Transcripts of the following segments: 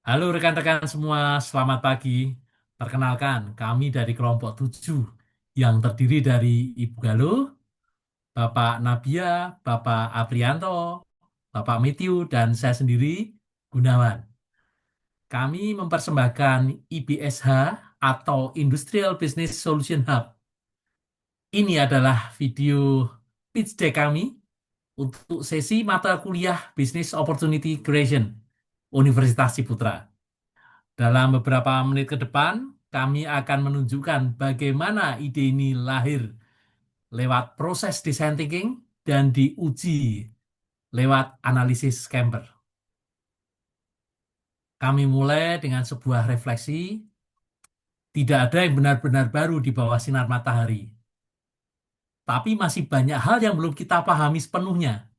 Halo rekan-rekan semua, selamat pagi. Perkenalkan, kami dari kelompok 7 yang terdiri dari Ibu Galuh, Bapak Nabia, Bapak Aprianto, Bapak Mityu, dan saya sendiri, Gunawan. Kami mempersembahkan IBSH atau Industrial Business Solution Hub. Ini adalah video pitch deck kami untuk sesi mata kuliah Business Opportunity Creation Universitas Ciputra. Dalam beberapa menit ke depan, kami akan menunjukkan bagaimana ide ini lahir lewat proses design thinking dan diuji lewat analisis Camper. Kami mulai dengan sebuah refleksi, tidak ada yang benar-benar baru di bawah sinar matahari. Tapi masih banyak hal yang belum kita pahami sepenuhnya.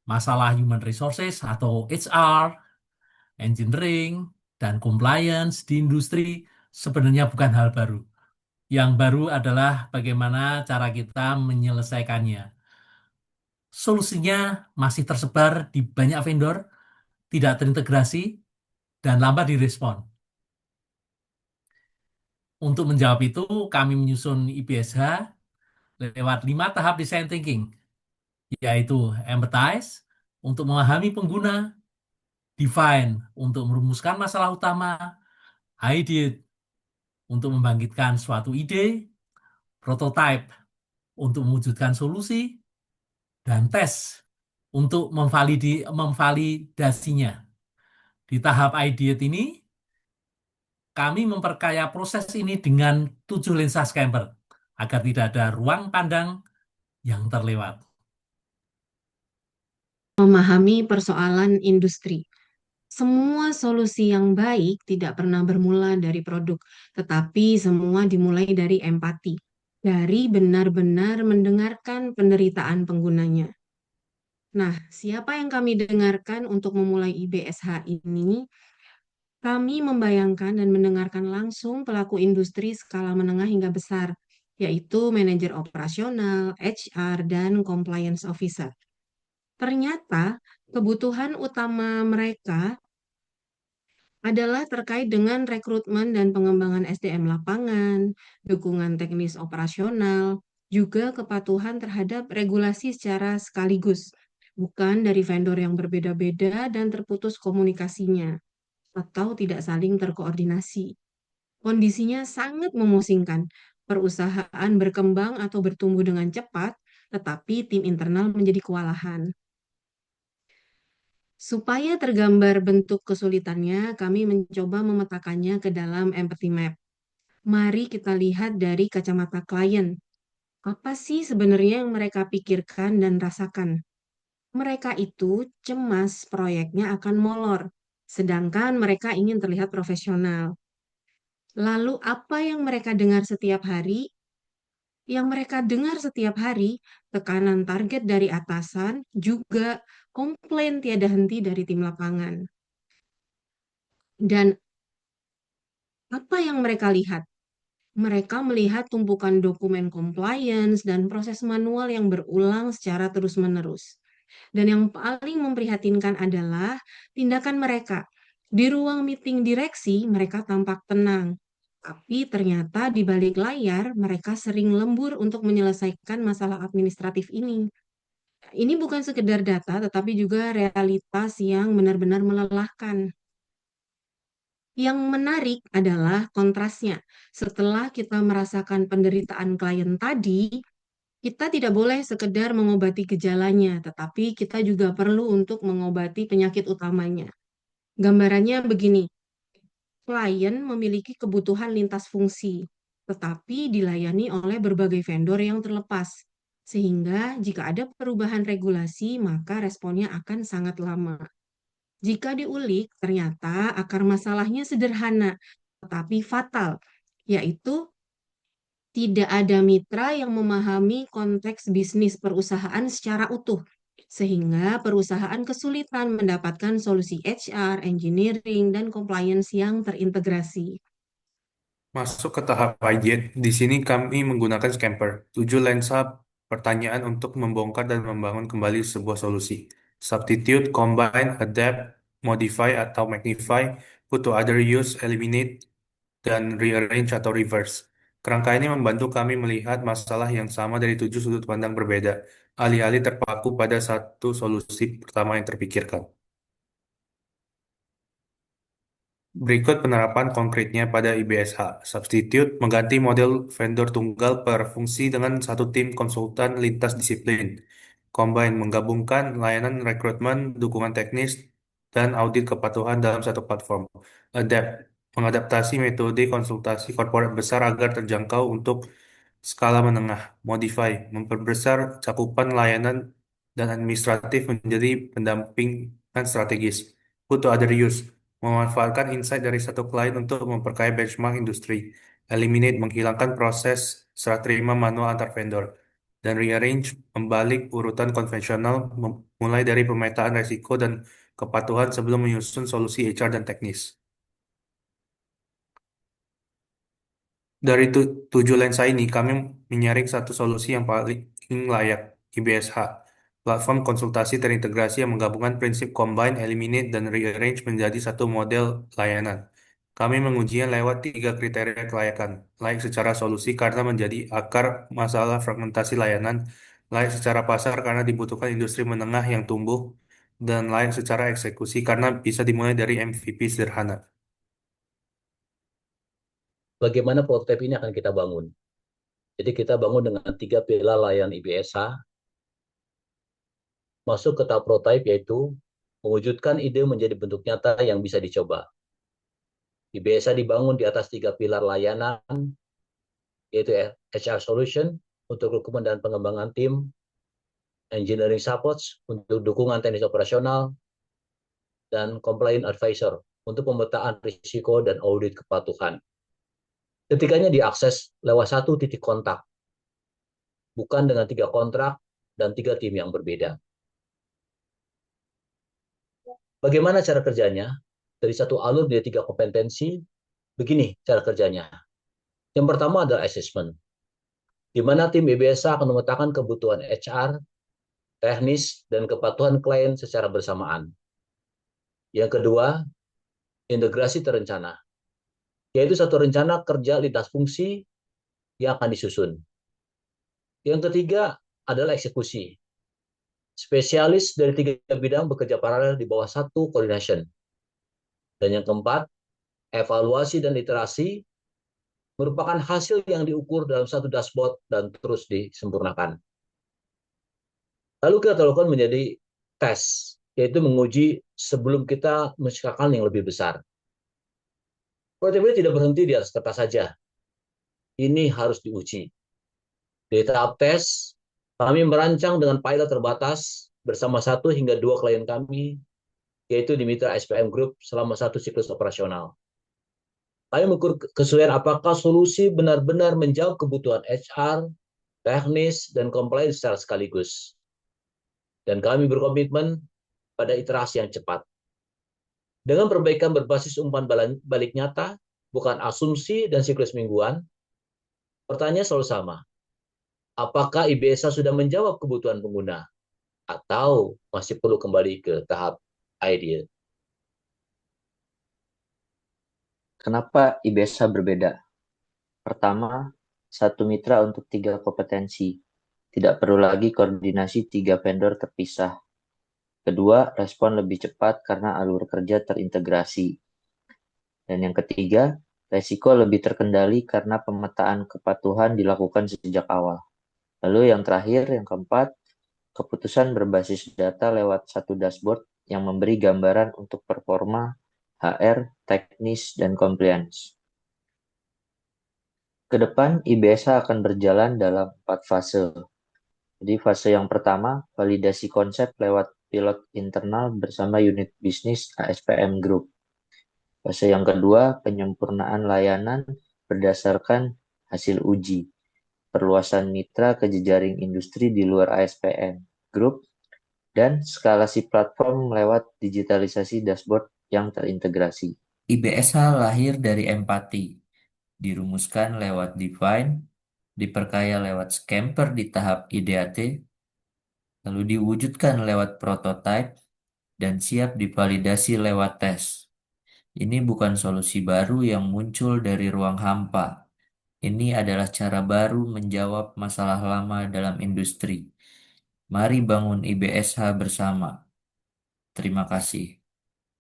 Masalah human resources atau HR, engineering, dan compliance di industri sebenarnya bukan hal baru. Yang baru adalah bagaimana cara kita menyelesaikannya. Solusinya masih tersebar di banyak vendor, tidak terintegrasi, dan lambat direspon. Untuk menjawab itu, kami menyusun IBSH lewat 5 tahap design thinking, yaitu empathize untuk memahami pengguna, define untuk merumuskan masalah utama, ideate untuk membangkitkan suatu ide, prototype untuk mewujudkan solusi, dan tes untuk memvalidasinya. Di tahap ideate ini, kami memperkaya proses ini dengan 7 lensa scamper agar tidak ada ruang pandang yang terlewat. Memahami persoalan industri. Semua solusi yang baik tidak pernah bermula dari produk, tetapi semua dimulai dari empati, dari benar-benar mendengarkan penderitaan penggunanya. Nah, siapa yang kami dengarkan untuk memulai IBSH ini? Kami membayangkan dan mendengarkan langsung pelaku industri skala menengah hingga besar, yaitu manajer operasional, HR, dan compliance officer. Ternyata kebutuhan utama mereka adalah terkait dengan rekrutmen dan pengembangan SDM lapangan, dukungan teknis operasional, juga kepatuhan terhadap regulasi secara sekaligus, bukan dari vendor yang berbeda-beda dan terputus komunikasinya, atau tidak saling terkoordinasi. Kondisinya sangat memusingkan. Perusahaan berkembang atau bertumbuh dengan cepat, tetapi tim internal menjadi kewalahan. Supaya tergambar bentuk kesulitannya, kami mencoba memetakannya ke dalam empathy map. Mari kita lihat dari kacamata klien. Apa sih sebenarnya yang mereka pikirkan dan rasakan? Mereka itu cemas proyeknya akan molor, sedangkan mereka ingin terlihat profesional. Lalu apa yang mereka dengar setiap hari? Yang mereka dengar setiap hari, tekanan target dari atasan, juga komplain tiada henti dari tim lapangan. Dan apa yang mereka lihat? Mereka melihat tumpukan dokumen compliance dan proses manual yang berulang secara terus-menerus. Dan yang paling memprihatinkan adalah tindakan mereka. Di ruang meeting direksi, mereka tampak tenang. Tapi ternyata di balik layar, mereka sering lembur untuk menyelesaikan masalah administratif ini. Ini bukan sekedar data, tetapi juga realitas yang benar-benar melelahkan. Yang menarik adalah kontrasnya. Setelah kita merasakan penderitaan klien tadi, kita tidak boleh sekedar mengobati gejalanya, tetapi kita juga perlu untuk mengobati penyakit utamanya. Gambarannya begini, klien memiliki kebutuhan lintas fungsi, tetapi dilayani oleh berbagai vendor yang terlepas. Sehingga jika ada perubahan regulasi, maka responnya akan sangat lama. Jika diulik, ternyata akar masalahnya sederhana, tetapi fatal, yaitu tidak ada mitra yang memahami konteks bisnis perusahaan secara utuh, sehingga perusahaan kesulitan mendapatkan solusi HR, engineering, dan compliance yang terintegrasi. Masuk ke tahap ideate, di sini kami menggunakan Scamper, 7 lensa pertanyaan untuk membongkar dan membangun kembali sebuah solusi. Substitute, combine, adapt, modify atau magnify, put to other use, eliminate, dan rearrange atau reverse. Kerangka ini membantu kami melihat masalah yang sama dari 7 sudut pandang berbeda, alih-alih terpaku pada satu solusi pertama yang terpikirkan. Berikut penerapan konkretnya pada IBSH. Substitute mengganti model vendor tunggal per fungsi dengan satu tim konsultan lintas disiplin. Combine menggabungkan layanan rekrutmen, dukungan teknis, dan audit kepatuhan dalam satu platform. Adapt mengadaptasi metode konsultasi korporat besar agar terjangkau untuk skala menengah. Modify memperbesar cakupan layanan dan administratif menjadi pendampingan strategis. Put to other use memanfaatkan insight dari satu klien untuk memperkaya benchmark industri, eliminate menghilangkan proses serah terima manual antar vendor, dan rearrange membalik urutan konvensional mulai dari pemetaan resiko dan kepatuhan sebelum menyusun solusi HR dan teknis. Dari 7 lensa ini, kami menyaring satu solusi yang paling layak, IBSH. Platform konsultasi terintegrasi yang menggabungkan prinsip combine, eliminate, dan rearrange menjadi satu model layanan. Kami mengujinya lewat 3 kriteria kelayakan. Layak secara solusi karena menjadi akar masalah fragmentasi layanan, layak secara pasar karena dibutuhkan industri menengah yang tumbuh, dan layak secara eksekusi karena bisa dimulai dari MVP sederhana. Bagaimana prototipe ini akan kita bangun? Jadi kita bangun dengan 3 pilar layanan IBSH, masuk ke tahap prototipe yaitu mewujudkan ide menjadi bentuk nyata yang bisa dicoba. IBSH dibangun di atas 3 pilar layanan, yaitu HR Solution untuk rukun dan pengembangan tim, Engineering Supports untuk dukungan teknis operasional, dan Compliance Advisor untuk pemetaan risiko dan audit kepatuhan. Ketiganya diakses lewat satu titik kontak, bukan dengan 3 kontrak dan 3 tim yang berbeda. Bagaimana cara kerjanya? Dari satu alur menjadi 3 kompetensi, begini cara kerjanya. Yang pertama adalah assessment, di mana tim IBSA akan memetakan kebutuhan HR, teknis, dan kepatuhan klien secara bersamaan. Yang kedua, integrasi terencana, yaitu satu rencana kerja lintas fungsi yang akan disusun. Yang ketiga adalah eksekusi. Spesialis dari 3 bidang bekerja paralel di bawah satu coordination. Dan yang keempat, evaluasi dan iterasi merupakan hasil yang diukur dalam satu dashboard dan terus disempurnakan. Lalu kita lakukan menjadi tes, yaitu menguji sebelum kita menciptakan yang lebih besar. Prototipe tidak berhenti di atas kertas saja. Ini harus diuji. Di tahap tes, kami merancang dengan pilot terbatas bersama 1 hingga 2 klien kami, yaitu di mitra SPM Group selama 1 siklus operasional. Kami mengukur kesesuaian apakah solusi benar-benar menjawab kebutuhan HR, teknis, dan compliance secara sekaligus. Dan kami berkomitmen pada iterasi yang cepat. Dengan perbaikan berbasis umpan balik nyata, bukan asumsi dan siklus mingguan, pertanyaan selalu sama. Apakah IBSA sudah menjawab kebutuhan pengguna? Atau masih perlu kembali ke tahap idea? Kenapa IBSA berbeda? Pertama, satu mitra untuk 3 kompetensi. Tidak perlu lagi koordinasi 3 vendor terpisah. Kedua, respon lebih cepat karena alur kerja terintegrasi. Dan yang ketiga, resiko lebih terkendali karena pemetaan kepatuhan dilakukan sejak awal. Lalu yang terakhir, yang keempat, keputusan berbasis data lewat satu dashboard yang memberi gambaran untuk performa, HR, teknis, dan compliance. Kedepan, IBSA akan berjalan dalam 4 fase. Jadi fase yang pertama, validasi konsep lewat pilot internal bersama unit bisnis ASPM Group. Fase yang kedua, penyempurnaan layanan berdasarkan hasil uji. Perluasan mitra ke jejaring industri di luar ASPM Group, dan skalasi platform lewat digitalisasi dashboard yang terintegrasi. IBSH lahir dari empati, dirumuskan lewat define, diperkaya lewat scamper di tahap IDAT, lalu diwujudkan lewat prototype, dan siap divalidasi lewat tes. Ini bukan solusi baru yang muncul dari ruang hampa. Ini adalah cara baru menjawab masalah lama dalam industri. Mari bangun IBSH bersama. Terima kasih.